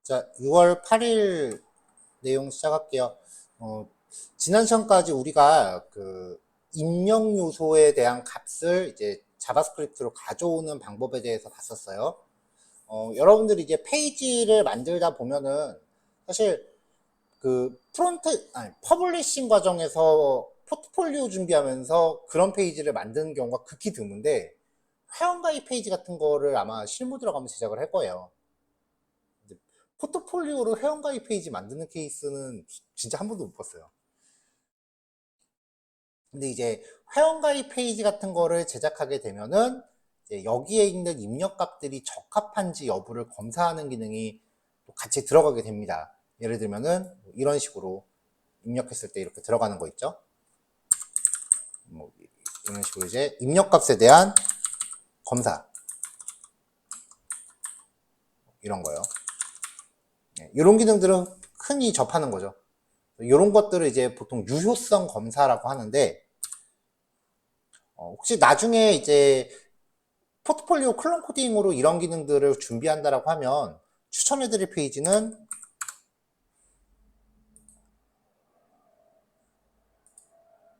자, 6월 8일 내용 시작할게요. 어, 지난 시간까지 우리가 그 입력 요소에 대한 값을 이제 자바스크립트로 가져오는 방법에 대해서 봤었어요. 여러분들이 이제 페이지를 만들다 보면은 사실 그 퍼블리싱 과정에서 포트폴리오 준비하면서 그런 페이지를 만드는 경우가 극히 드문데 회원가입 페이지 같은 거를 아마 실무 들어가면 제작을 할 거예요. 포트폴리오로 회원가입 페이지 만드는 케이스는 진짜 한 번도 못 봤어요. 근데 이제 회원가입 페이지 같은 거를 제작하게 되면은 이제 여기에 있는 입력값들이 적합한지 여부를 검사하는 기능이 같이 들어가게 됩니다. 예를 들면은 이런 식으로 입력했을 때 이렇게 들어가는 거 있죠. 뭐 이런 식으로 이제 입력값에 대한 검사 이런 거요. 이런 기능들은 흔히 접하는 거죠. 이런 것들을 이제 보통 유효성 검사라고 하는데 혹시 나중에 이제 포트폴리오 클론 코딩으로 이런 기능들을 준비한다라고 하면 추천해드릴 페이지는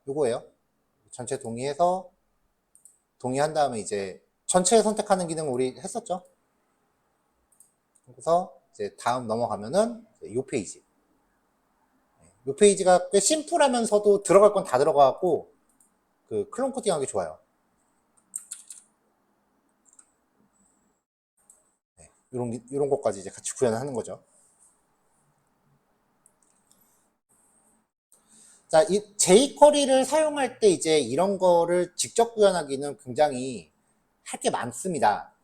이거예요. 전체 동의해서 동의한 다음에 이제 전체 선택하는 기능 우리 했었죠. 그래서 이제 다음 넘어가면은 이 페이지. 이 페이지가 꽤 심플하면서도 들어갈 건 다 들어가고 그 클론 코딩하기 좋아요. 이런 것까지 이제 같이 구현하는 거죠. 자, 이 jQuery를 사용할 때 이제 이런 거를 직접 구현하기는 굉장히 할 게 많습니다.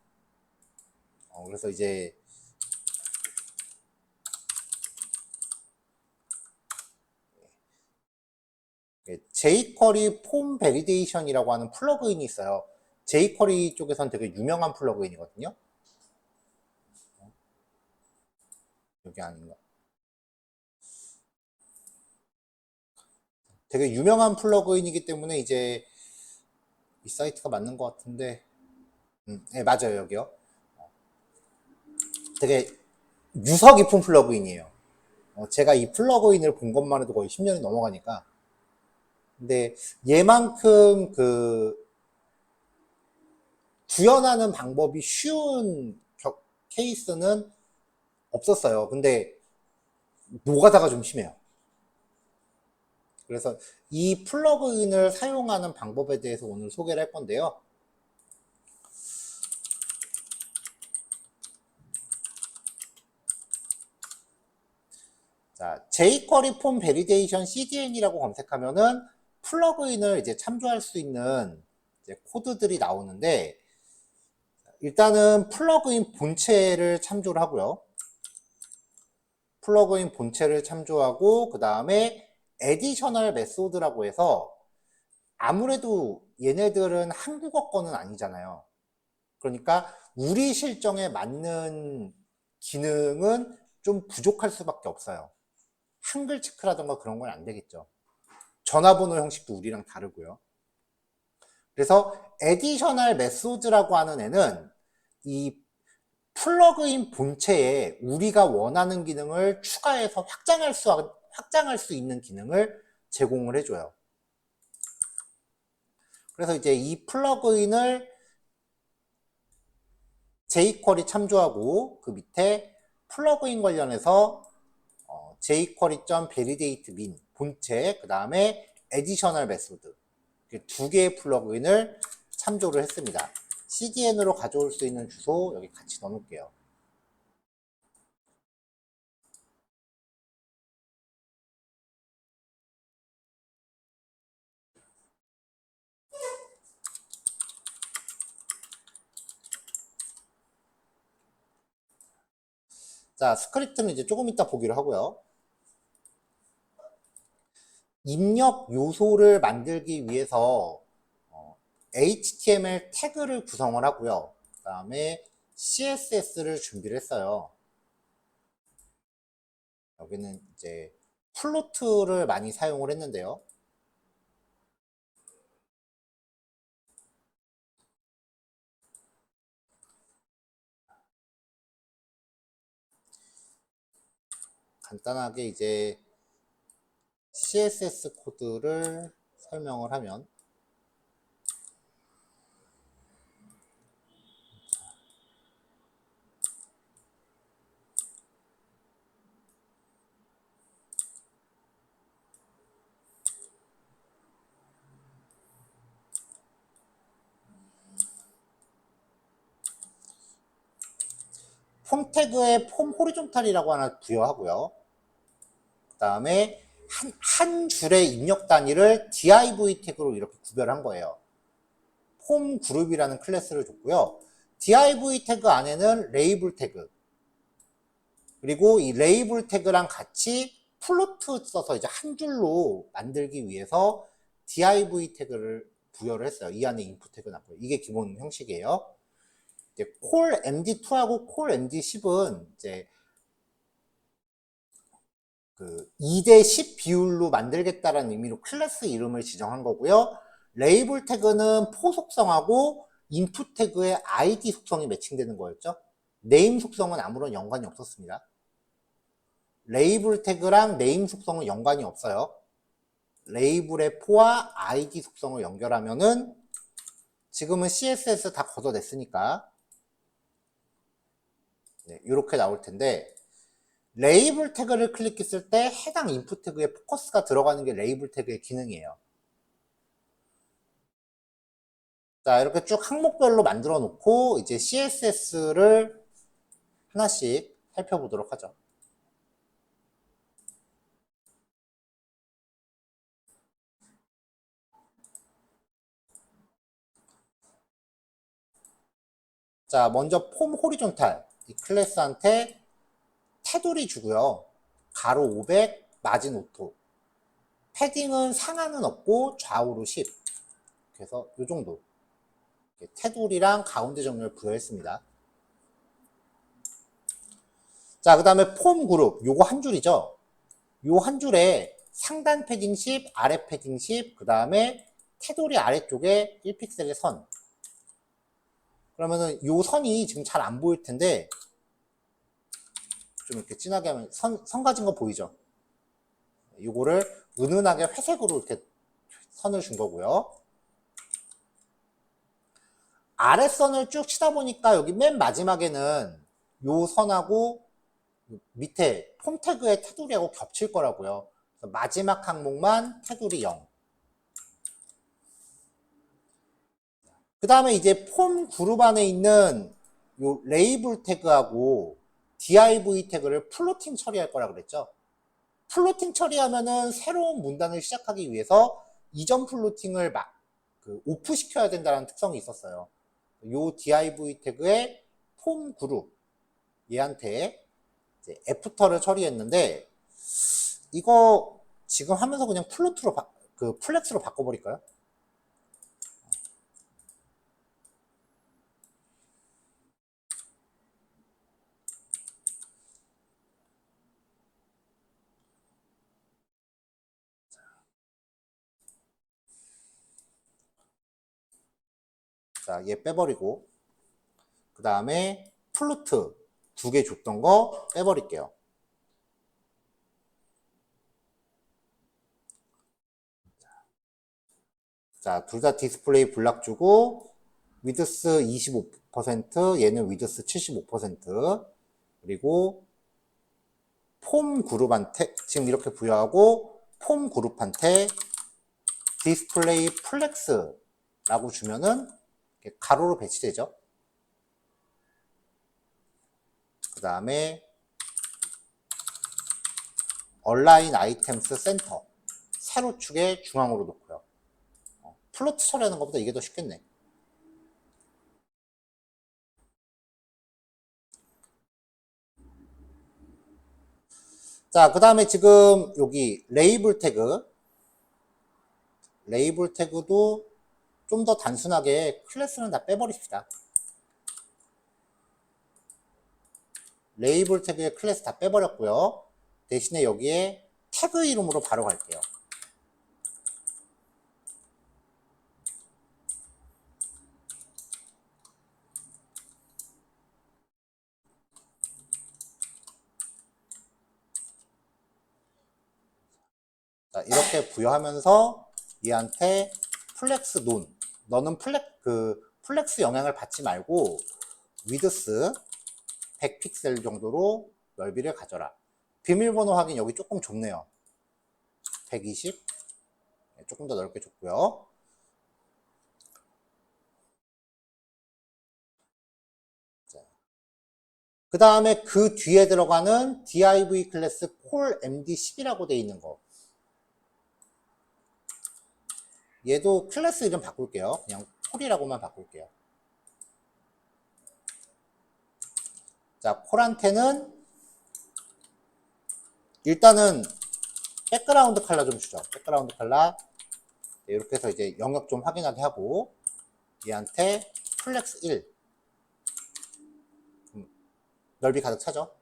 그래서 이제 jQuery 폼 베리데이션이라고 하는 플러그인이 있어요. jQuery 쪽에선 되게 유명한 플러그인이거든요. 여기 아닌가? 되게 유명한 플러그인이기 때문에 이제 이 사이트가 맞는 것 같은데, 네, 맞아요, 여기요. 되게 유서 깊은 플러그인이에요. 제가 이 플러그인을 본 것만 해도 거의 10년이 넘어가니까. 근데 얘만큼 그 구현하는 방법이 쉬운 케이스는 없었어요. 근데 노가다가 좀 심해요. 그래서 이 플러그인을 사용하는 방법에 대해서 오늘 소개를 할 건데요. 자, jQuery 폼 베리데이션 CDN이라고 검색하면은 플러그인을 이제 참조할 수 있는 이제 코드들이 나오는데 일단은 플러그인 본체를 참조를 하고요. 플러그인 본체를 참조하고 그 다음에 에디셔널 메소드라고 해서 아무래도 얘네들은 한국어 거는 아니잖아요. 그러니까 우리 실정에 맞는 기능은 좀 부족할 수밖에 없어요. 한글 체크라던가 그런 건 안 되겠죠. 전화번호 형식도 우리랑 다르고요. 그래서 에디셔널 메소드라고 하는 애는 이 플러그인 본체에 우리가 원하는 기능을 추가해서 확장할 수 있는 기능을 제공을 해줘요. 그래서 이제 이 플러그인을 jQuery 참조하고 그 밑에 플러그인 관련해서 jQuery.validatemin 본체 그 다음에 additional method 두 개의 플러그인을 참조를 했습니다. CDN으로 가져올 수 있는 주소 여기 같이 넣어놓을게요. 자, 스크립트는 이제 조금 이따 보기로 하고요. 입력 요소를 만들기 위해서 HTML 태그를 구성을 하고요. 그 다음에 CSS를 준비를 했어요. 여기는 이제 플로트를 많이 사용을 했는데요. 간단하게 이제 CSS 코드를 설명을 하면 폼 태그에 폼 호리존탈이라고 하나 부여하고요. 그 다음에 한 줄의 입력 단위를 div 태그로 이렇게 구별한 거예요. 폼 그룹이라는 클래스를 줬고요. div 태그 안에는 레이블 태그, 그리고 이 레이블 태그랑 같이 플로트 써서 이제 한 줄로 만들기 위해서 div 태그를 부여를 했어요. 이 안에 인풋 태그 났고요. 이게 기본 형식이에요. 이제 콜 md2하고 콜 md10은 이제 그 2대10 비율로 만들겠다라는 의미로 클래스 이름을 지정한 거고요. 레이블 태그는 포 속성하고 인풋 태그의 id 속성이 매칭되는 거였죠. 네임 속성은 아무런 연관이 없었습니다. 레이블 태그랑 네임 속성은 연관이 없어요. 레이블의 포와 id 속성을 연결하면은 지금은 CSS 다 걷어냈으니까 네, 이렇게 나올 텐데, 레이블 태그를 클릭했을 때 해당 인풋 태그에 포커스가 들어가는 게 레이블 태그의 기능이에요. 자, 이렇게 쭉 항목별로 만들어 놓고 이제 CSS를 하나씩 살펴보도록 하죠. 자, 먼저 폼 호리존탈 이 클래스한테 테두리 주고요. 가로 500, 마진 오토. 패딩은 상하는 없고 좌우로 10. 그래서 이 정도. 테두리랑 가운데 정렬 부여했습니다. 자, 그 다음에 폼 그룹. 요거 한 줄이죠. 요 한 줄에 상단 패딩 10, 아래 패딩 10, 그 다음에 테두리 아래쪽에 1픽셀의 선. 그러면은 요 선이 지금 잘 안 보일 텐데, 좀 이렇게 진하게 하면 선 가진 거 보이죠? 요거를 은은하게 회색으로 이렇게 선을 준 거고요. 아랫선을 쭉 치다 보니까 여기 맨 마지막에는 요 선하고 밑에 폼 태그의 테두리하고 겹칠 거라고요. 마지막 항목만 테두리 0. 그 다음에 이제 폼 그룹 안에 있는 요 레이블 태그하고 div 태그를 플로팅 처리할 거라 그랬죠. 플로팅 처리하면은 새로운 문단을 시작하기 위해서 이전 플로팅을 오프 시켜야 된다는 특성이 있었어요. 요 div 태그의 폼 그룹 얘한테 이제 애프터를 처리했는데, 이거 지금 하면서 그냥 플렉스로 바꿔버릴까요? 자, 얘 빼버리고, 그 다음에 플루트 2개 줬던 거 빼버릴게요. 자, 둘 다 디스플레이 블락 주고, 위드스 25%, 얘는 위드스 75%, 그리고 폼 그룹한테, 지금 이렇게 부여하고, 폼 그룹한테 디스플레이 플렉스라고 주면은 가로로 배치되죠. 그 다음에 얼라인 아이템스 센터, 세로축에 중앙으로 놓고요. 플로트 처리하는 것보다 이게 더 쉽겠네. 자, 그 다음에 지금 여기 레이블 태그도 좀 더 단순하게 클래스는 다 빼버립시다. 레이블 태그의 클래스 다 빼버렸고요. 대신에 여기에 태그 이름으로 바로 갈게요. 자, 이렇게 부여하면서 얘한테 플렉스 논. 너는 플렉스 영향을 받지 말고 위드스 100픽셀 정도로 넓이를 가져라. 비밀번호 확인 여기 조금 좁네요. 120. 조금 더 넓게 줬고요. 그 다음에 그 뒤에 들어가는 div 클래스 콜 md10이라고 되어 있는 거. 얘도 클래스 이름 바꿀게요. 그냥 콜이라고만 바꿀게요. 자, 콜한테는 일단은 백그라운드 컬러 좀 주죠. 백그라운드 컬러. 네, 이렇게 해서 이제 영역 좀 확인하게 하고 얘한테 플렉스 1. 넓이 가득 차죠.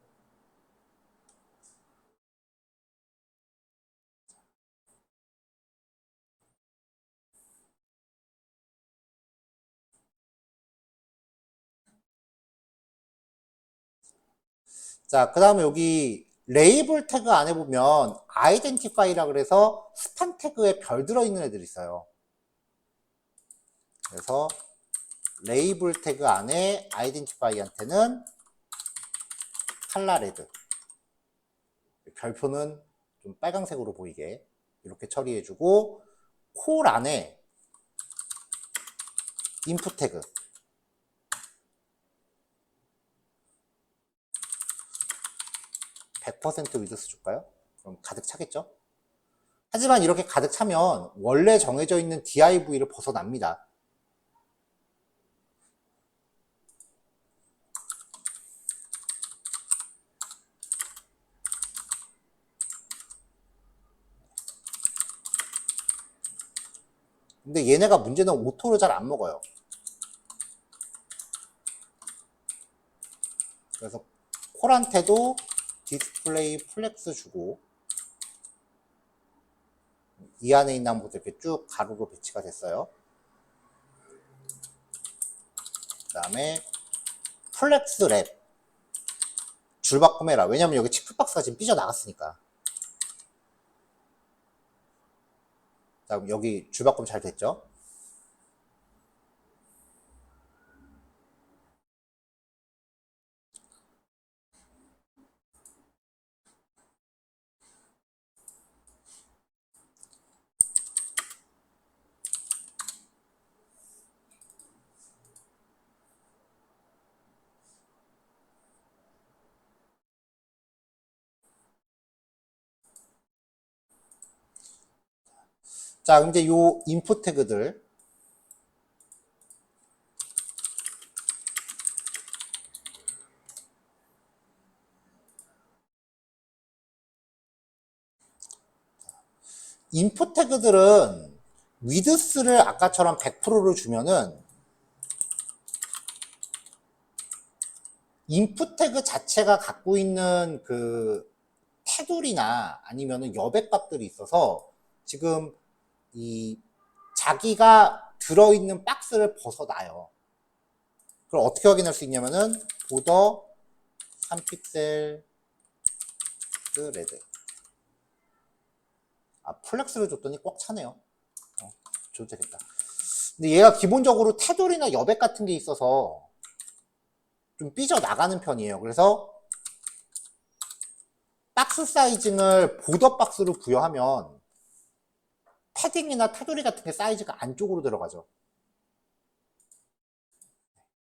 자, 그 다음에 여기 레이블 태그 안에 보면 아이덴티파이라 그래서 스판 태그에 별 들어있는 애들이 있어요. 그래서 레이블 태그 안에 아이덴티파이한테는 칼라 레드. 별표는 좀 빨강색으로 보이게 이렇게 처리해주고 콜 안에 인풋 태그 100% 위드스 줄까요? 그럼 가득 차겠죠? 하지만 이렇게 가득 차면 원래 정해져 있는 div를 벗어납니다. 근데 얘네가 문제는 오토를 잘 안 먹어요. 그래서 콜한테도 디스플레이 플렉스 주고 이 안에 있는 한번 이렇게 쭉 가로로 배치가 됐어요. 그 다음에 플렉스 랩 줄 바꿈해라. 왜냐면 여기 체크박스가 지금 삐져나갔으니까. 자, 그럼 여기 줄 바꿈 잘 됐죠? 자, 그럼 이제 요 인풋 태그들 인풋 태그들은 위드스를 아까처럼 100%를 주면은 인풋 태그 자체가 갖고 있는 그 테두리나 아니면은 여백 값들이 있어서 지금 이 자기가 들어있는 박스를 벗어나요. 그걸 어떻게 확인할 수 있냐면은 보더 3픽셀 레드. 아, 플렉스를 줬더니 꽉 차네요. 줘도 되겠다. 근데 얘가 기본적으로 테두리나 여백 같은 게 있어서 좀 삐져나가는 편이에요. 그래서 박스 사이징을 보더 박스로 부여하면 패딩이나 테두리 같은 게 사이즈가 안쪽으로 들어가죠.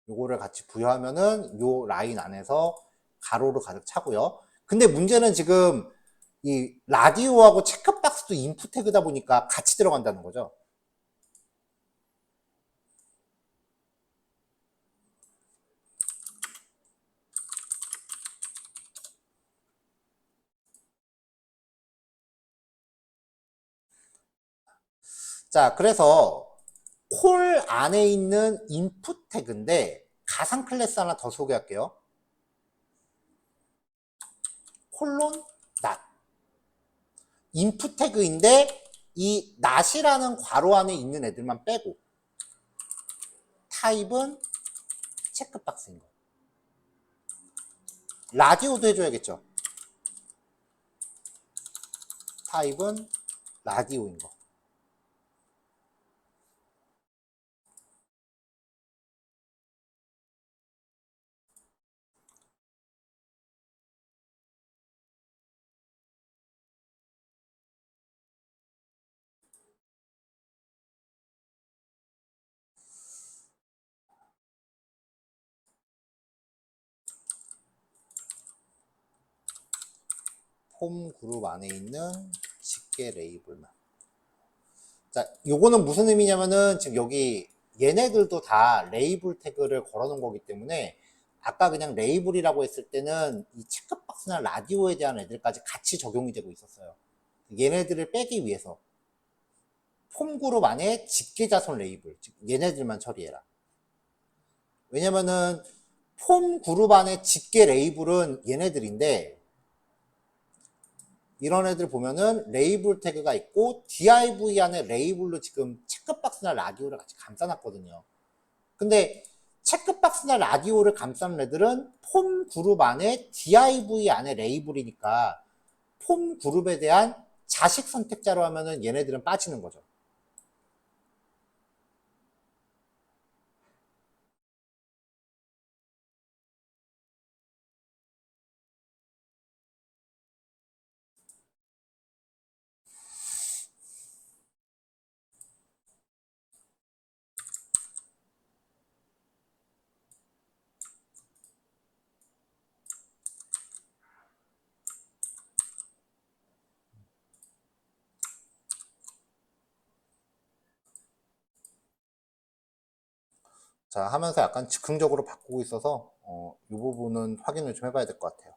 요거를 같이 부여하면은 요 라인 안에서 가로로 가득 차고요. 근데 문제는 지금 이 라디오하고 체크박스도 인풋 태그다 보니까 같이 들어간다는 거죠. 자, 그래서 콜 안에 있는 인풋 태그인데 가상 클래스 하나 더 소개할게요. 콜론 낫. 인풋 태그인데 이 낫이라는 괄호 안에 있는 애들만 빼고 타입은 체크박스인 거. 라디오도 해줘야겠죠. 타입은 라디오인 거. 폼 그룹 안에 있는 집게 레이블만. 자, 요거는 무슨 의미냐면은 지금 여기 얘네들도 다 레이블 태그를 걸어 놓은 거기 때문에 아까 그냥 레이블이라고 했을 때는 이 체크박스나 라디오에 대한 애들까지 같이 적용이 되고 있었어요. 얘네들을 빼기 위해서 폼 그룹 안에 집게 자손 레이블, 즉 얘네들만 처리해라. 왜냐면은 폼 그룹 안에 집게 레이블은 얘네들인데 이런 애들 보면은 레이블 태그가 있고 div 안에 레이블로 지금 체크박스나 라디오를 같이 감싸놨거든요. 근데 체크박스나 라디오를 감싸는 애들은 폼 그룹 안에 div 안에 레이블이니까 폼 그룹에 대한 자식 선택자로 하면은 얘네들은 빠지는 거죠. 자, 하면서 약간 즉흥적으로 바꾸고 있어서 이 부분은 확인을 좀 해봐야 될 것 같아요.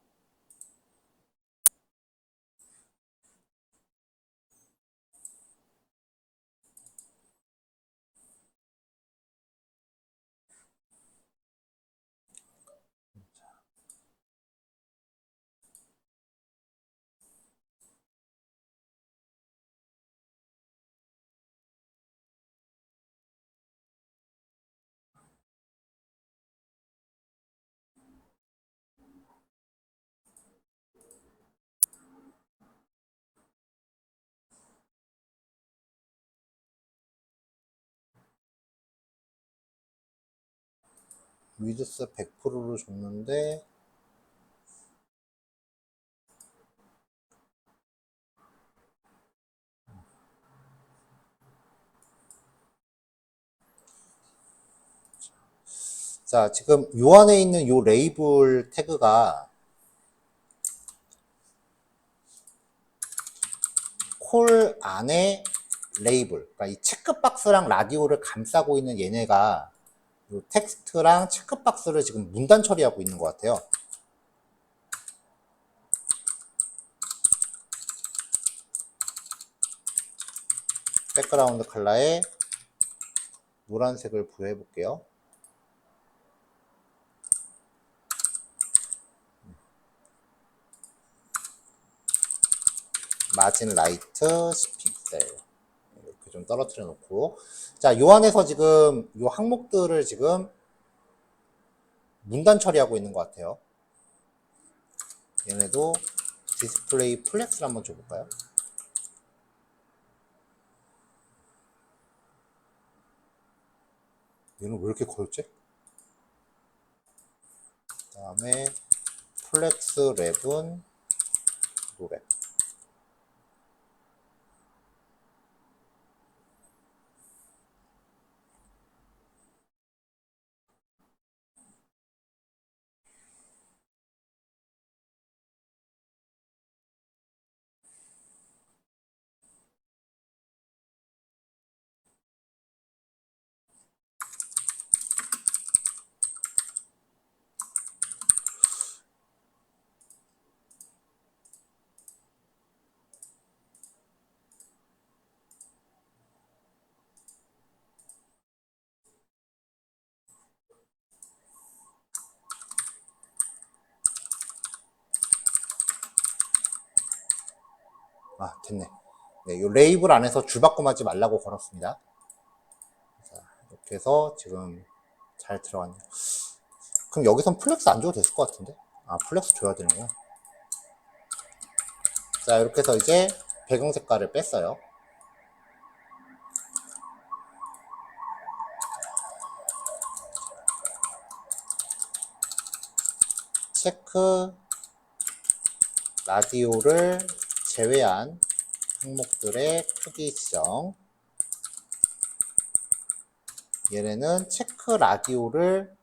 위드스 100%로 줬는데 자, 지금 요 안에 있는 요 레이블 태그가 콜 안에 레이블, 그러니까 이 체크박스랑 라디오를 감싸고 있는 얘네가 요 텍스트랑 체크박스를 지금 문단 처리하고 있는 것 같아요. 백그라운드 컬러에 노란색을 부여해 볼게요. 마진 라이트 10픽셀 이렇게 좀 떨어뜨려 놓고, 자, 요 안에서 지금 요 항목들을 지금 문단 처리하고 있는 것 같아요. 얘네도 디스플레이 플렉스를 한번 줘볼까요? 얘는 왜 이렇게 커졌지? 그 다음에 플렉스 랩은 노래. 아, 됐네. 네, 요 레이블 안에서 줄바꿈하지 말라고 걸었습니다. 자, 이렇게 해서 지금 잘 들어갔네요. 그럼 여기선 플렉스 안 줘도 됐을 것 같은데? 아, 플렉스 줘야 되네요. 자, 이렇게 해서 이제 배경 색깔을 뺐어요. 체크 라디오를 제외한 항목들의 크기 지정. 얘네는 체크 라디오를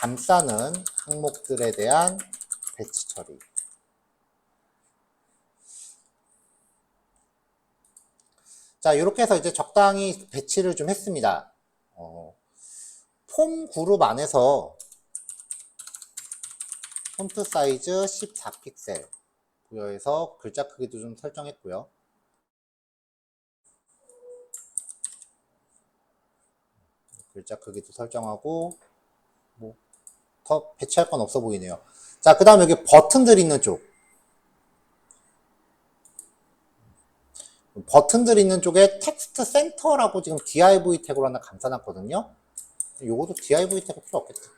감싸는 항목들에 대한 배치 처리. 자, 이렇게 해서 이제 적당히 배치를 좀 했습니다. 폼 그룹 안에서 폰트 사이즈 14픽셀 부여해서 글자 크기도 좀 설정했고요. 글자 크기도 설정하고 뭐 더 배치할 건 없어 보이네요. 자, 그 다음 여기 버튼들 있는 쪽. 버튼들 있는 쪽에 텍스트 센터라고 지금 div 태그로 하나 감싸놨거든요. 요것도 div 태그 필요 없겠다.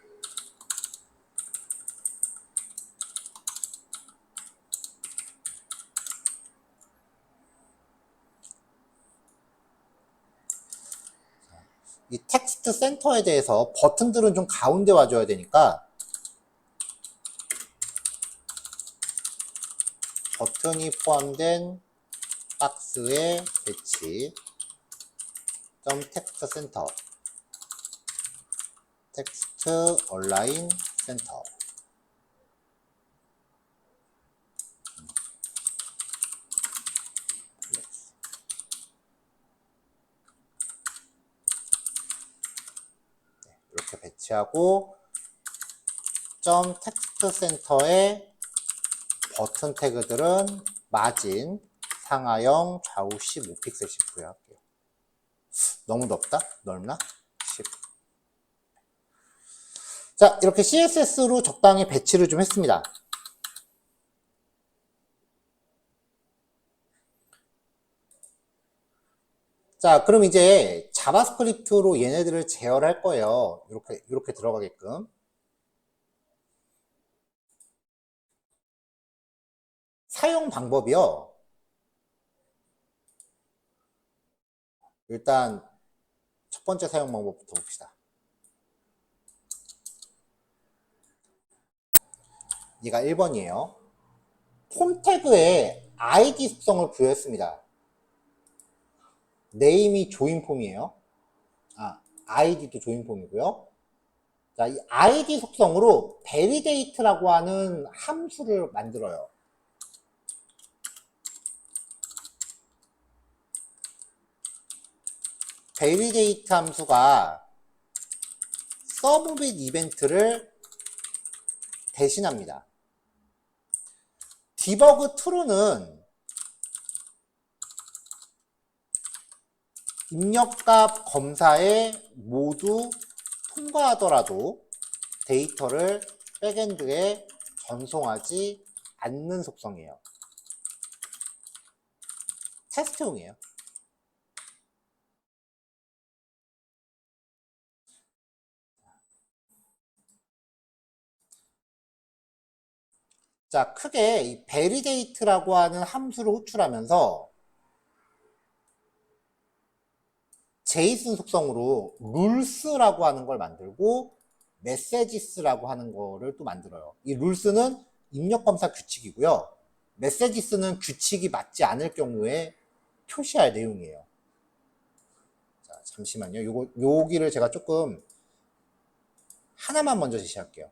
이 텍스트 센터에 대해서 버튼들은 좀 가운데 와줘야 되니까 버튼이 포함된 박스의 배치 텍스트 센터 텍스트 얼라인 센터. 이렇게 배치하고 텍스트 센터의 버튼 태그들은 마진 상하형 좌우 15픽셀씩 부여할게요. 너무 넓나? 10. 자, 이렇게 CSS로 적당히 배치를 좀 했습니다. 자, 그럼 이제 자바스크립트로 얘네들을 제어할 거예요. 이렇게 들어가게끔. 사용 방법이요. 일단 첫 번째 사용 방법부터 봅시다. 얘가 1번이에요. 폼 태그에 id 속성을 부여했습니다. 네임이 조인폼이에요. id도 조인폼이고요. 자, 이 id 속성으로 validate라고 하는 함수를 만들어요. validate 함수가 서브 및 이벤트를 대신합니다. 디버그 true는 입력값 검사에 모두 통과하더라도 데이터를 백엔드에 전송하지 않는 속성이에요. 테스트용이에요. 자, 크게 이 validate라고 하는 함수를 호출하면서 JSON 속성으로 rules라고 하는 걸 만들고 messages라고 하는 거를 또 만들어요. 이 rules는 입력 검사 규칙이고요. messages는 규칙이 맞지 않을 경우에 표시할 내용이에요. 자, 잠시만요. 여기를 제가 조금 하나만 먼저 제시할게요.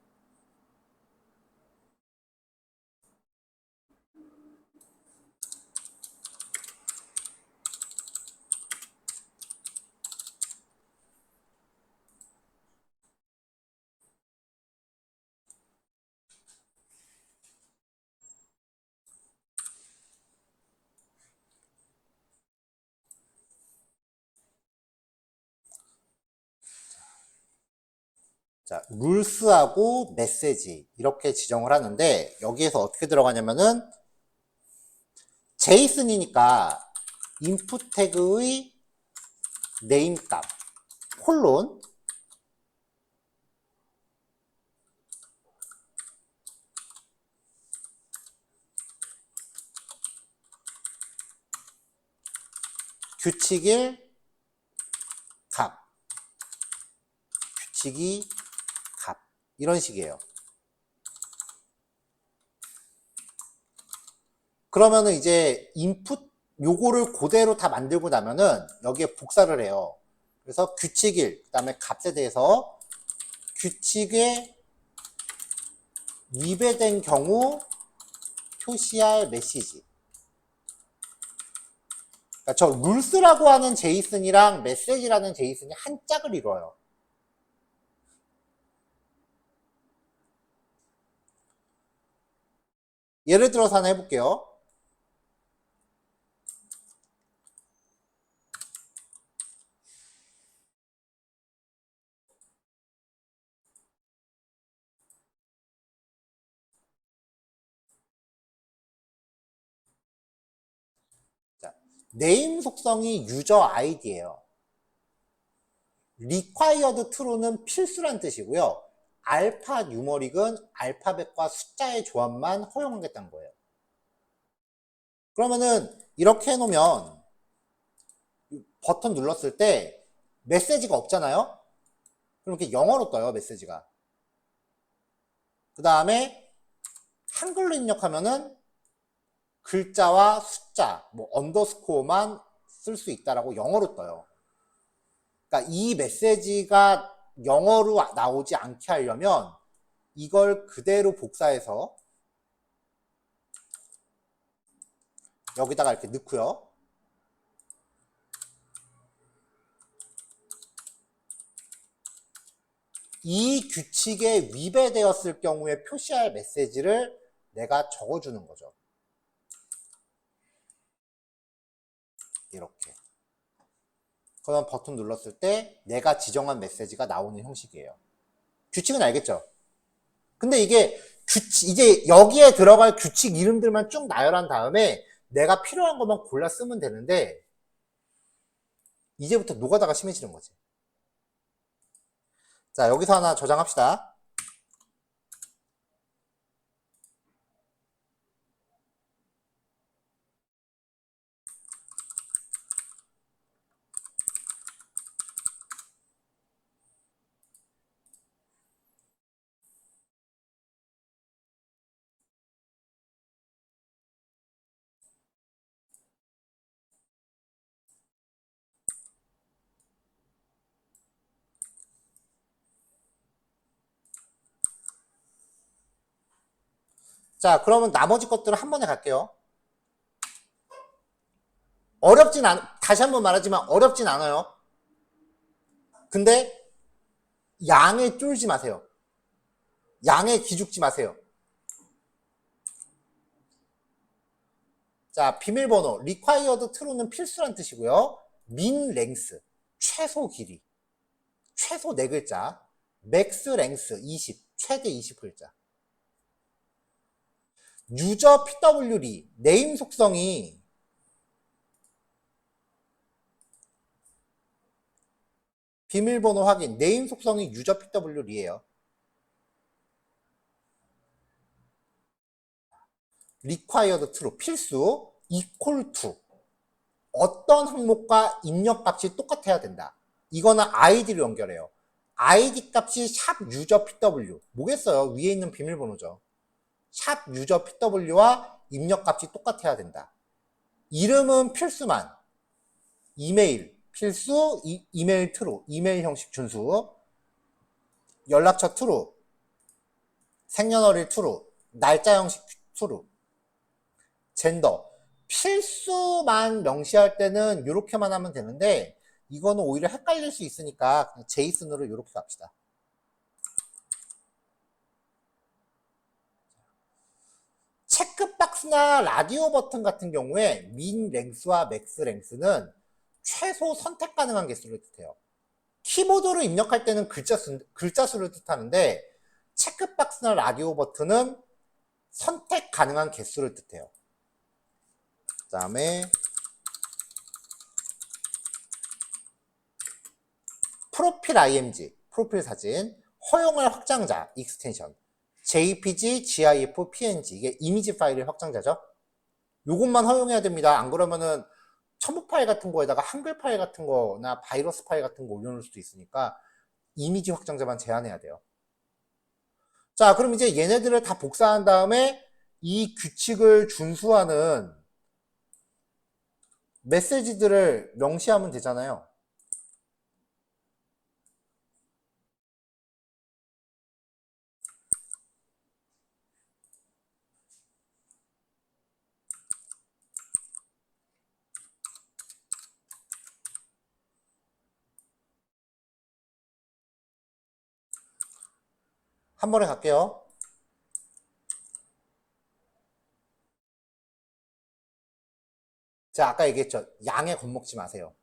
자, rules하고 message 이렇게 지정을 하는데 여기에서 어떻게 들어가냐면은 JSON이니까 input 태그의 name 값 콜론 규칙일 값 규칙이 값 이런 식이에요. 그러면은 이제 인풋 요거를 그대로 다 만들고 나면은 여기에 복사를 해요. 그래서 규칙 1, 그 다음에 값에 대해서 규칙에 위배된 경우 표시할 메시지. 그러니까 저 룰스라고 하는 제이슨이랑 메시지라는 제이슨이 한 짝을 이뤄요. 예를 들어서 하나 해볼게요. 자, 네임 속성이 유저 아이디예요. required true는 필수란 뜻이고요. 알파 뉴머릭은 알파벳과 숫자의 조합만 허용하겠다는 거예요. 그러면은 이렇게 해놓으면 버튼 눌렀을 때 메시지가 없잖아요. 그럼 이렇게 영어로 떠요, 메시지가. 그 다음에 한글로 입력하면은 글자와 숫자, 뭐 언더스코어만 쓸 수 있다라고 영어로 떠요. 그러니까 이 메시지가 영어로 나오지 않게 하려면 이걸 그대로 복사해서 여기다가 이렇게 넣고요. 이 규칙에 위배되었을 경우에 표시할 메시지를 내가 적어주는 거죠. 이렇게. 그럼 버튼 눌렀을 때 내가 지정한 메시지가 나오는 형식이에요. 규칙은 알겠죠? 근데 이게 이제 여기에 들어갈 규칙 이름들만 쭉 나열한 다음에 내가 필요한 것만 골라 쓰면 되는데 이제부터 노가다가 심해지는 거지. 자, 여기서 하나 저장합시다. 자, 그러면 나머지 것들을 한 번에 갈게요. 다시 한번 말하지만 어렵진 않아요. 근데 양에 쫄지 마세요. 양에 기죽지 마세요. 자, 비밀번호 required true는 필수란 뜻이고요. min length 최소 길이, 최소 4글자, max length 20 최대 20글자. 유저 PWD 네임 속성이 비밀번호 확인 네임 속성이 유저 PWD예요. required true 필수 equal to 어떤 항목과 입력값이 똑같아야 된다. 이거는 id로 연결해요. id 값이 샵 유저 pw 뭐겠어요? 위에 있는 비밀번호죠. 샵 유저 pw와 입력값이 똑같아야 된다. 이름은 필수만 이메일 필수 이메일 true 이메일 형식 준수 연락처 true 생년월일 true 날짜 형식 true 젠더 필수만 명시할 때는 이렇게만 하면 되는데 이거는 오히려 헷갈릴 수 있으니까 제이슨으로 이렇게 갑시다. 체크박스나 라디오 버튼 같은 경우에 민 랭스와 맥스 랭스는 최소 선택 가능한 개수를 뜻해요. 키보드로 입력할 때는 글자 수를 뜻하는데 체크박스나 라디오 버튼은 선택 가능한 개수를 뜻해요. 그 다음에 프로필 IMG, 프로필 사진, 허용할 확장자, 익스텐션, JPG, GIF, PNG 이게 이미지 파일의 확장자죠. 요것만 허용해야 됩니다. 안 그러면은 첨부 파일 같은 거에다가 한글 파일 같은 거나 바이러스 파일 같은 거 올려놓을 수도 있으니까 이미지 확장자만 제한해야 돼요. 자, 그럼 이제 얘네들을 다 복사한 다음에 이 규칙을 준수하는 메시지들을 명시하면 되잖아요. 한 번에 갈게요. 자, 아까 얘기했죠. 양에 겁먹지 마세요.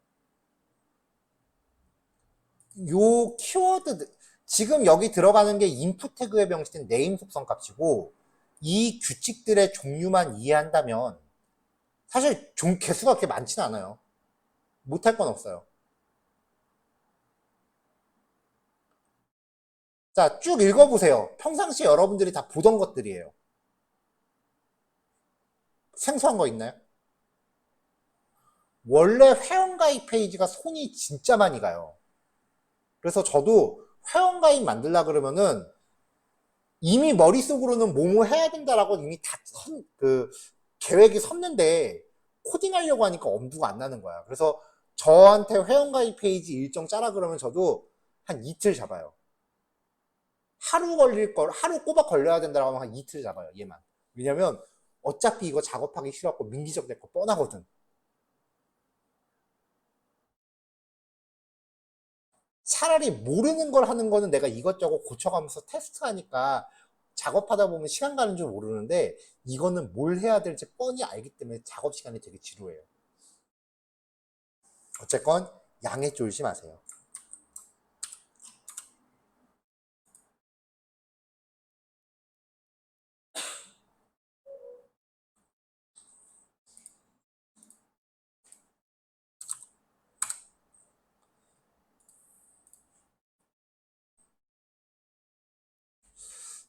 요 키워드, 지금 여기 들어가는 게 인풋 태그에 명시된 네임 속성 값이고, 이 규칙들의 종류만 이해한다면, 사실 개수가 그렇게 많지는 않아요. 못할 건 없어요. 자, 쭉 읽어보세요. 평상시 여러분들이 다 보던 것들이에요. 생소한 거 있나요? 원래 회원가입 페이지가 손이 진짜 많이 가요. 그래서 저도 회원가입 만들려 그러면은 이미 머릿속으로는 뭐뭐 해야 된다라고 이미 다 계획이 섰는데 코딩하려고 하니까 엄두가 안 나는 거야. 그래서 저한테 회원가입 페이지 일정 짜라 그러면 저도 한 이틀 잡아요. 하루 꼬박 걸려야 된다라고 하면 한 이틀 잡아요, 얘만. 왜냐면 어차피 이거 작업하기 싫어갖고 민기적 될 거 뻔하거든. 차라리 모르는 걸 하는 거는 내가 이것저것 고쳐가면서 테스트하니까 작업하다 보면 시간 가는 줄 모르는데, 이거는 뭘 해야 될지 뻔히 알기 때문에 작업 시간이 되게 지루해요. 어쨌건 양해 쫄지 마세요.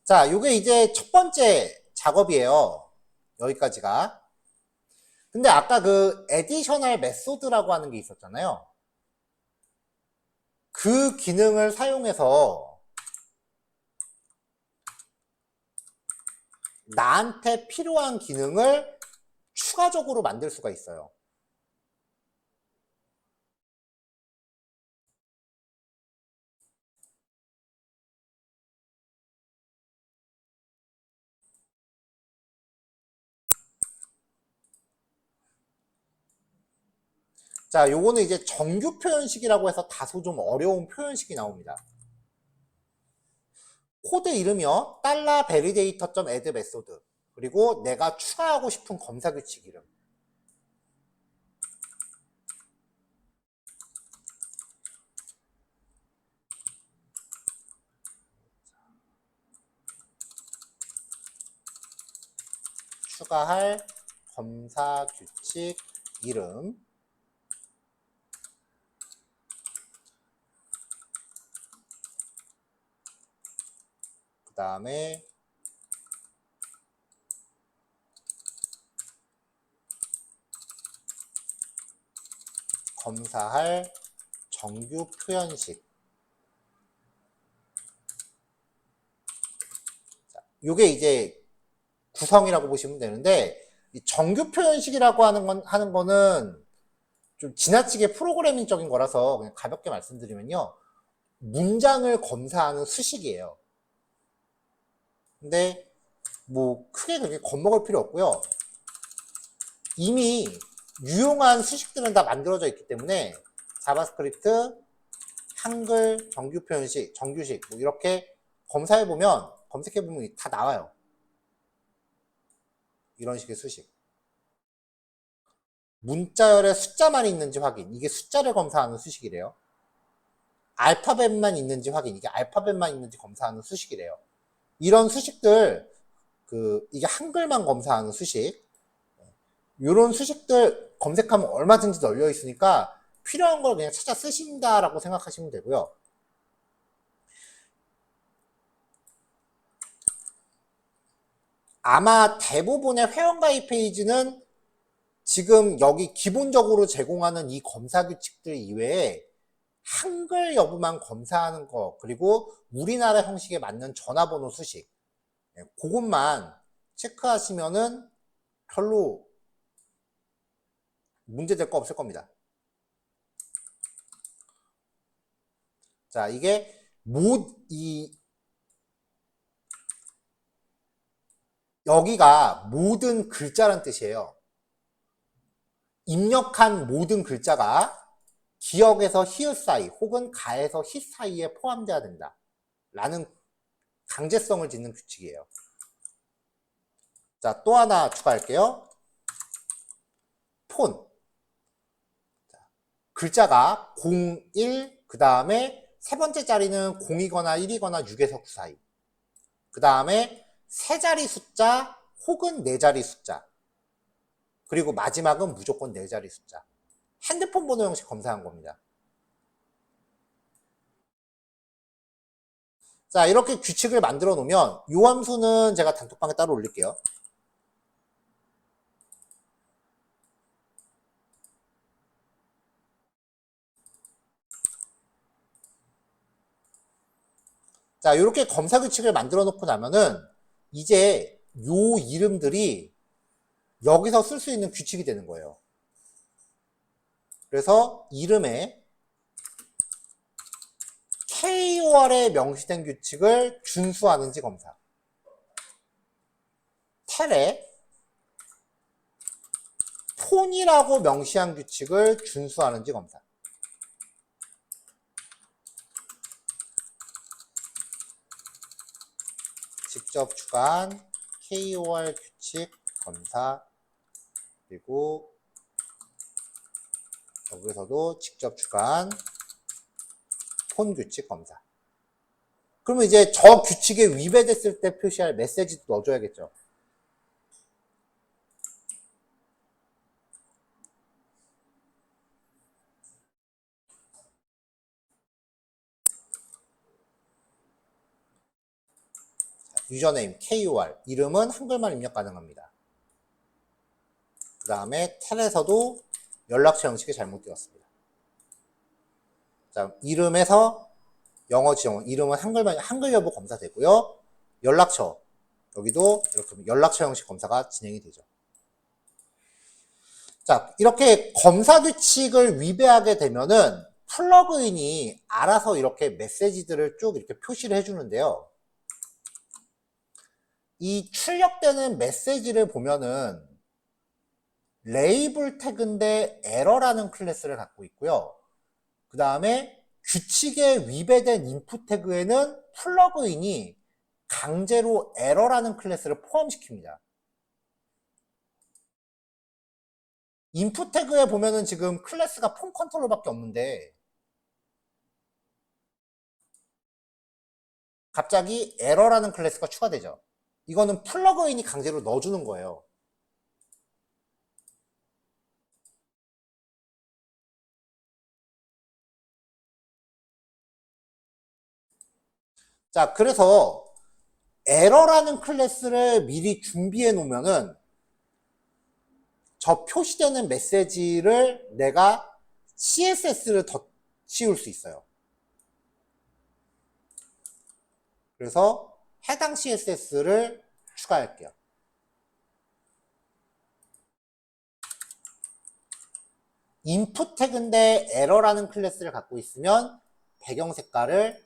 자, 요게 이제 첫 번째 작업이에요. 여기까지가. 근데 아까 그 에디셔널 메소드라고 하는 게 있었잖아요. 그 기능을 사용해서 나한테 필요한 기능을 추가적으로 만들 수가 있어요. 자, 요거는 이제 정규 표현식이라고 해서 다소 좀 어려운 표현식이 나옵니다. 코드 이름이요. $validator.add 메소드. 그리고 내가 추가하고 싶은 검사 규칙 이름. 추가할 검사 규칙 이름. 그 다음에 검사할 정규 표현식. 자, 요게 이제 구성이라고 보시면 되는데, 이 정규 표현식이라고 하는 거는 좀 지나치게 프로그래밍적인 거라서 그냥 가볍게 말씀드리면요. 문장을 검사하는 수식이에요. 근데 뭐 크게 그렇게 겁먹을 필요 없고요. 이미 유용한 수식들은 다 만들어져 있기 때문에 자바스크립트, 한글, 정규 표현식, 정규식 뭐 이렇게 검사해보면, 검색해보면 다 나와요. 이런 식의 수식. 문자열에 숫자만 있는지 확인. 이게 숫자를 검사하는 수식이래요. 알파벳만 있는지 확인. 이게 알파벳만 있는지 검사하는 수식이래요. 이런 수식들, 이게 한글만 검사하는 수식. 이런 수식들 검색하면 얼마든지 널려 있으니까 필요한 걸 그냥 찾아 쓰신다라고 생각하시면 되고요. 아마 대부분의 회원가입 페이지는 지금 여기 기본적으로 제공하는 이 검사 규칙들 이외에 한글 여부만 검사하는 거, 그리고 우리나라 형식에 맞는 전화번호 수식, 그것만 체크하시면은 별로 문제될 거 없을 겁니다. 자, 이게 여기가 모든 글자란 뜻이에요. 입력한 모든 글자가 기역에서 히읗 사이 혹은 가에서 히 사이에 포함되어야 된다 라는 강제성을 짓는 규칙이에요. 자, 또 하나 추가할게요. 폰. 글자가 0, 1, 그 다음에 세 번째 자리는 0이거나 1이거나 6에서 9 사이. 그 다음에 세 자리 숫자 혹은 네 자리 숫자. 그리고 마지막은 무조건 네 자리 숫자. 핸드폰 번호 형식 검사한 겁니다. 자, 이렇게 규칙을 만들어 놓으면 이 함수는 제가 단톡방에 따로 올릴게요. 자, 이렇게 검사 규칙을 만들어 놓고 나면은 이제 요 이름들이 여기서 쓸 수 있는 규칙이 되는 거예요. 그래서 이름에 KOR에 명시된 규칙을 준수하는지 검사. 텔에 폰이라고 명시한 규칙을 준수하는지 검사. 직접 주간 KOR 규칙 검사. 그리고 여기서도 직접 주간 폰 규칙 검사. 그러면 이제 저 규칙에 위배됐을 때 표시할 메시지도 넣어줘야겠죠. 유저네임 KOR 이름은 한글만 입력 가능합니다. 그 다음에 텔에서도 연락처 형식이 잘못되었습니다. 자, 이름에서 영어 지원 이름은 한글만 한글 여부 검사되고요. 연락처 여기도 이렇게 연락처 형식 검사가 진행이 되죠. 자, 이렇게 검사 규칙을 위배하게 되면은 플러그인이 알아서 이렇게 메시지들을 쭉 이렇게 표시를 해주는데요. 이 출력되는 메시지를 보면은 레이블 태그인데 에러라는 클래스를 갖고 있고요. 그 다음에 규칙에 위배된 인풋 태그에는 플러그인이 강제로 에러라는 클래스를 포함시킵니다. 인풋 태그에 보면은 지금 클래스가 폰 컨트롤밖에 없는데 갑자기 에러라는 클래스가 추가되죠. 이거는 플러그인이 강제로 넣어주는 거예요. 자, 그래서 에러라는 클래스를 미리 준비해 놓으면은 저 표시되는 메시지를 내가 CSS를 더 씌울 수 있어요. 그래서 해당 CSS를 추가할게요. 인풋 태그인데 에러라는 클래스를 갖고 있으면 배경 색깔을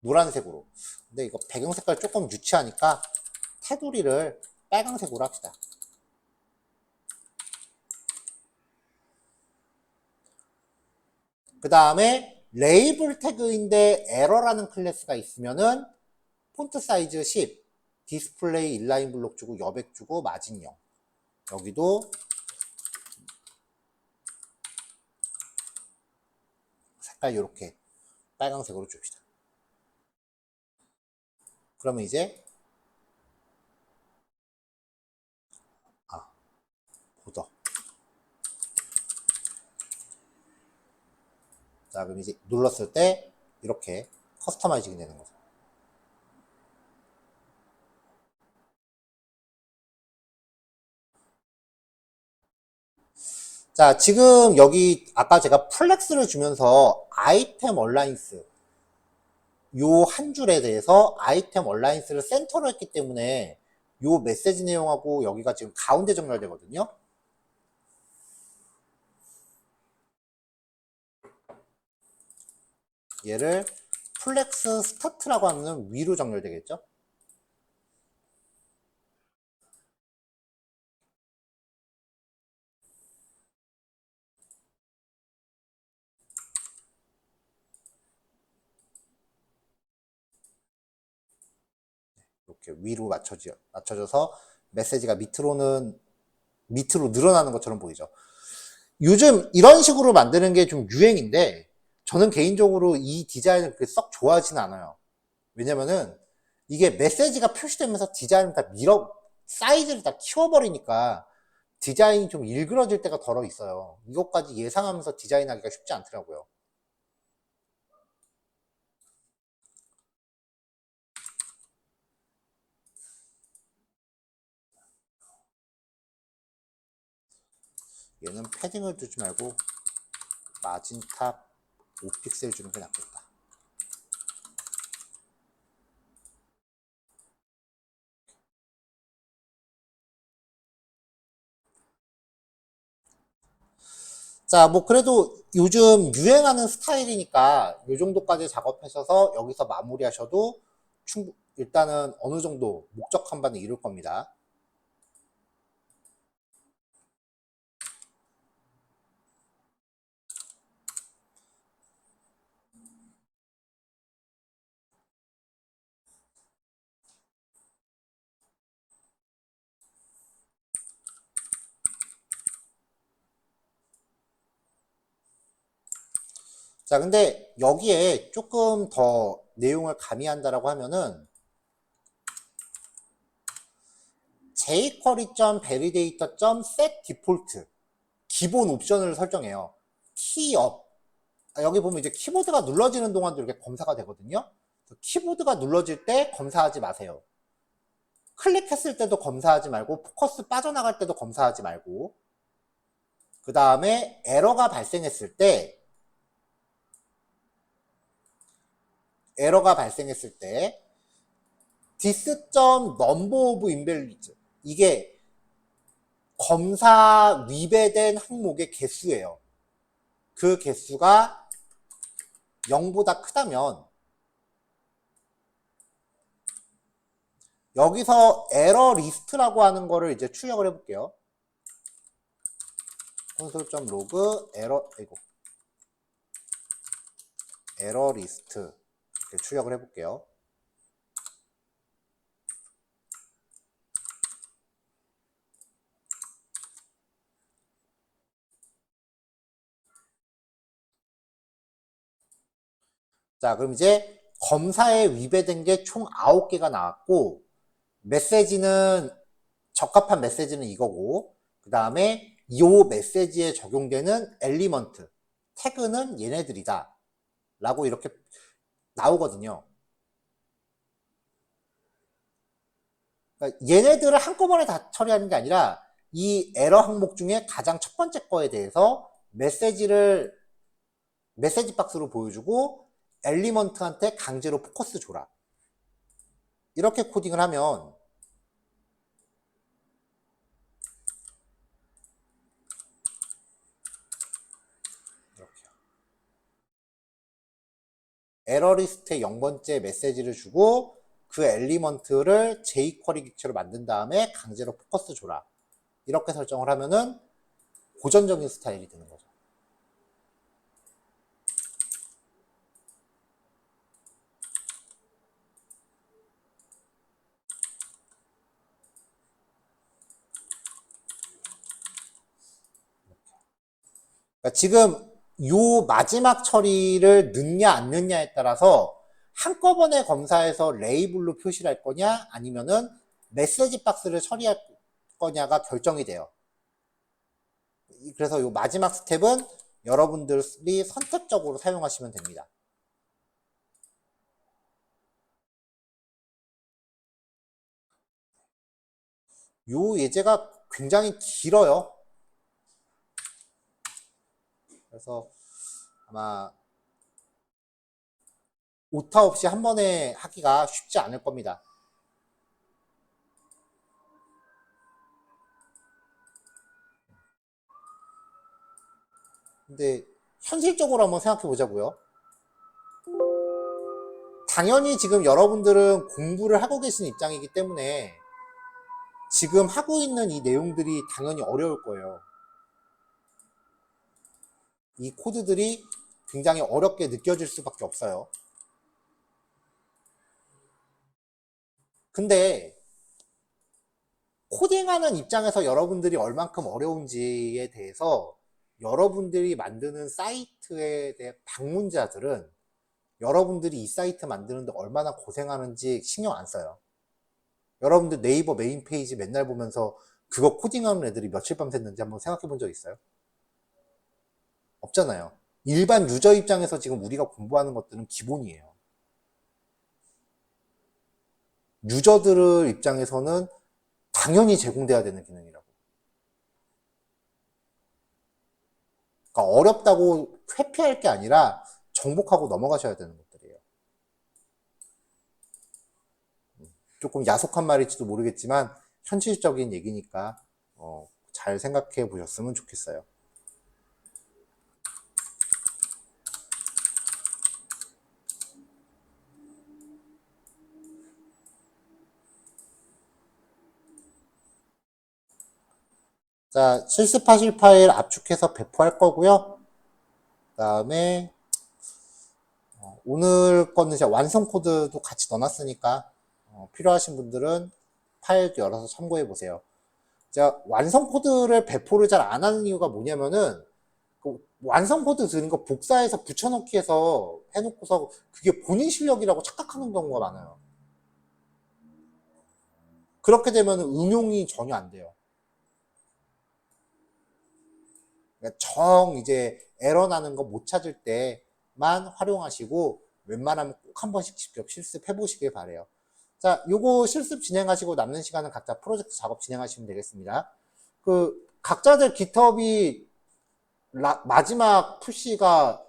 노란색으로. 근데 이거 배경 색깔 조금 유치하니까 테두리를 빨강색으로 합시다. 그 다음에 레이블 태그인데 에러라는 클래스가 있으면은 폰트 사이즈 10, 디스플레이 인라인 블록 주고 여백 주고 마진 0. 여기도 색깔 이렇게 빨강색으로 줍시다. 그러면 이제 보더. 자, 그럼 이제 눌렀을 때 이렇게 커스터마이징이 되는 거죠. 자, 지금 여기 아까 제가 플렉스를 주면서 아이템 얼라인스 요 한 줄에 대해서 아이템 얼라이언스를 센터로 했기 때문에 요 메시지 내용하고 여기가 지금 가운데 정렬되거든요. 얘를 플렉스 스타트라고 하면 위로 정렬되겠죠. 이렇게 위로 맞춰져서 메시지가 밑으로 늘어나는 것처럼 보이죠. 요즘 이런 식으로 만드는 게 좀 유행인데 저는 개인적으로 이 디자인을 그렇게 썩 좋아하지는 않아요. 왜냐면은 이게 메시지가 표시되면서 디자인을 다 사이즈를 다 키워버리니까 디자인이 좀 일그러질 때가 덜어 있어요. 이것까지 예상하면서 디자인하기가 쉽지 않더라고요. 얘는 패딩을 두지 말고 마진 탑 5픽셀 주는 게 낫겠다. 자, 뭐 그래도 요즘 유행하는 스타일이니까 요 정도까지 작업하셔서 여기서 마무리하셔도 일단은 어느 정도 목적한 바는 이룰 겁니다. 자, 근데 여기에 조금 더 내용을 가미한다라고 하면은 jQuery.validator.setDefault 기본 옵션을 설정해요. 키업. 여기 보면 이제 키보드가 눌러지는 동안도 이렇게 검사가 되거든요. 키보드가 눌러질 때 검사하지 마세요. 클릭했을 때도 검사하지 말고, 포커스 빠져나갈 때도 검사하지 말고, 그 다음에 에러가 발생했을 때 this.number of invalids 이게 검사 위배된 항목의 개수예요. 그 개수가 0보다 크다면 여기서 에러 리스트라고 하는 거를 이제 출력을 해볼게요. console.log 에러 리스트 이렇게 출력을 해볼게요. 자, 그럼 이제 검사에 위배된 게 총 9개가 나왔고, 메시지는, 적합한 메시지는 이거고, 그 다음에 이 메시지에 적용되는 엘리먼트, 태그는 얘네들이다. 라고 이렇게 나오거든요. 그러니까 얘네들을 한꺼번에 다 처리하는 게 아니라 이 에러 항목 중에 가장 첫 번째 거에 대해서 메시지 박스로 보여주고 엘리먼트한테 강제로 포커스 줘라. 이렇게 코딩을 하면 이렇게 에러 리스트에 0번째 메시지를 주고 그 엘리먼트를 jQuery 객체로 만든 다음에 강제로 포커스 줘라. 이렇게 설정을 하면은 고전적인 스타일이 되는 거죠. 그러니까 지금 요 마지막 처리를 넣냐 안 넣냐에 따라서 한꺼번에 검사해서 레이블로 표시를 할 거냐 아니면은 메시지 박스를 처리할 거냐가 결정이 돼요. 그래서 요 마지막 스텝은 여러분들이 선택적으로 사용하시면 됩니다. 요 예제가 굉장히 길어요. 그래서 아마 오타 없이 한 번에 하기가 쉽지 않을 겁니다. 근데 현실적으로 한번 생각해 보자고요. 당연히 지금 여러분들은 공부를 하고 계신 입장이기 때문에 지금 하고 있는 이 내용들이 당연히 어려울 거예요. 이 코드들이 굉장히 어렵게 느껴질 수밖에 없어요. 근데 코딩하는 입장에서 여러분들이 얼만큼 어려운지에 대해서 여러분들이 만드는 사이트에 대해 방문자들은 여러분들이 이 사이트 만드는데 얼마나 고생하는지 신경 안 써요. 여러분들 네이버 메인 페이지 맨날 보면서 그거 코딩하는 애들이 며칠 밤 샜는지 한번 생각해 본 적 있어요? 없잖아요. 일반 유저 입장에서 지금 우리가 공부하는 것들은 기본이에요. 유저들 입장에서는 당연히 제공돼야 되는 기능이라고. 그러니까 어렵다고 회피할 게 아니라 정복하고 넘어가셔야 되는 것들이에요. 조금 야속한 말일지도 모르겠지만 현실적인 얘기니까 잘 생각해 보셨으면 좋겠어요. 자, 실습하실 파일 압축해서 배포할 거고요. 그 다음에 오늘 거는 이제 완성 코드도 같이 넣어놨으니까 필요하신 분들은 파일 열어서 참고해 보세요. 제가 완성 코드를 배포를 잘 안 하는 이유가 뭐냐면은 그 완성 코드 드는 거 복사해서 붙여넣기 해서 해놓고서 그게 본인 실력이라고 착각하는 경우가 많아요. 그렇게 되면 응용이 전혀 안 돼요. 그러니까 이제 에러 나는 거 못 찾을 때만 활용하시고 웬만하면 꼭 한 번씩 직접 실습해 보시길 바래요. 자, 요거 실습 진행하시고 남는 시간은 각자 프로젝트 작업 진행하시면 되겠습니다. 그 각자들 깃허브이 마지막 푸시가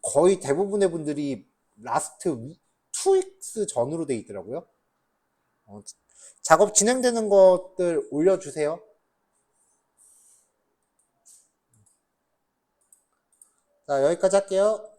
거의 대부분의 분들이 라스트 2weeks 전으로 돼 있더라고요. 작업 진행되는 것들 올려주세요. 자, 여기까지 할게요.